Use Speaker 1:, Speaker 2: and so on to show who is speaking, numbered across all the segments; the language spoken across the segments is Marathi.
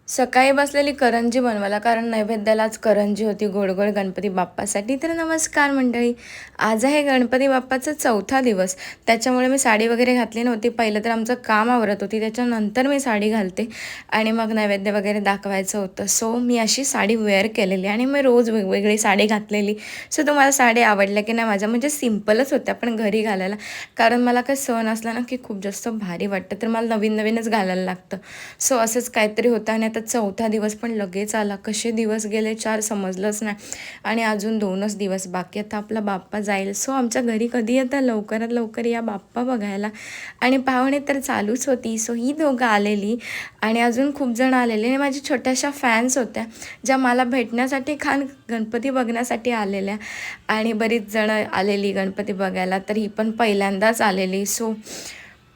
Speaker 1: सकाळी बसलेली करंजी बनवायला, कारण नैवेद्याला आज करंजी होती गोड गोड गणपती बाप्पासाठी. तर नमस्कार मंडळी, आज आहे गणपती बाप्पाचा 4था दिवस. त्याच्यामुळे मी साडी वगैरे घातली नव्हती. पहिलं तर आमचं काम आवरत होती, त्याच्यानंतर मी साडी घालते आणि मग नैवेद्य वगैरे दाखवायचं होतं. सो मी अशी साडी वेअर केलेली आणि मी रोज वेगवेगळी साडी घातलेली. सो तुम्हाला साडी आवडल्या की नाही माझ्या, म्हणजे सिम्पलच होत्या पण घरी घालायला, कारण मला काय सण असला ना की खूप जास्त भारी वाटतं, तर मला नवीन नवीनच घालायला लागतं. सो असंच काहीतरी होतं आणि आता 4था दिवस पण लगेच आला. कसे दिवस गेले 4 समजलंच नाही आणि अजून 2च दिवस बाकी. आता आपला बाप्पा जाईल. सो आमच्या घरी कधी येतं, लवकरात लवकर या बाप्पा बघायला. आणि पाहुणे तर चालूच होती. सो ही दोघं आलेली आणि अजून खूप जण आलेले आणि माझ्या छोट्याशा फॅन्स होत्या, ज्या मला भेटण्यासाठी गणपती बघण्यासाठी आलेल्या. आणि बरीच जणं आलेली गणपती बघायला, तर ही पण पहिल्यांदाच आलेली. सो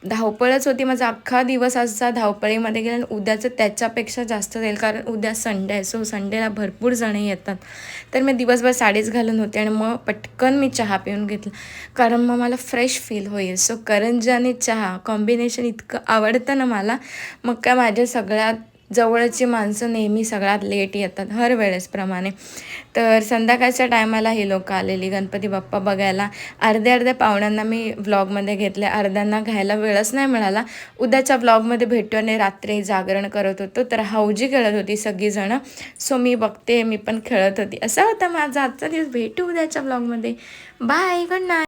Speaker 1: धावपळच होती. माझा अख्खा दिवस असा धावपळीमध्ये गेला आणि उद्याचं त्याच्यापेक्षा जास्त जाईल, कारण उद्या संडे आहे. सो संडेला भरपूर जण येतात. तर मी दिवसभर साडीच घालून होते आणि मग पटकन मी चहा पिऊन घेतला, कारण मग मला फ्रेश फील होईल. सो करंजी आणि चहा कॉम्बिनेशन इतकं आवडतं ना मला. मग काय, माझ्या सगळ्यात जवळची माणसं नेहमी सगळ्यात लेट येतात हर वेळेसप्रमाणे. तर संध्याकाळच्या टायमाला ही लोकं आलेली गणपती बाप्पा बघायला. अर्ध्या पाहुण्यांना मी व्लॉगमध्ये घेतले, अर्ध्यांना घ्यायला वेळच नाही मिळाला. उद्याच्या व्लॉगमध्ये भेटू. आणि रात्री जागरण करत होतो, तर हौजी खेळत होती सगळीजणं. सो मी बघते, मी पण खेळत होती. असा होता माझा आजचा दिवस. भेटू उद्याच्या व्लॉगमध्ये. Bye, good night.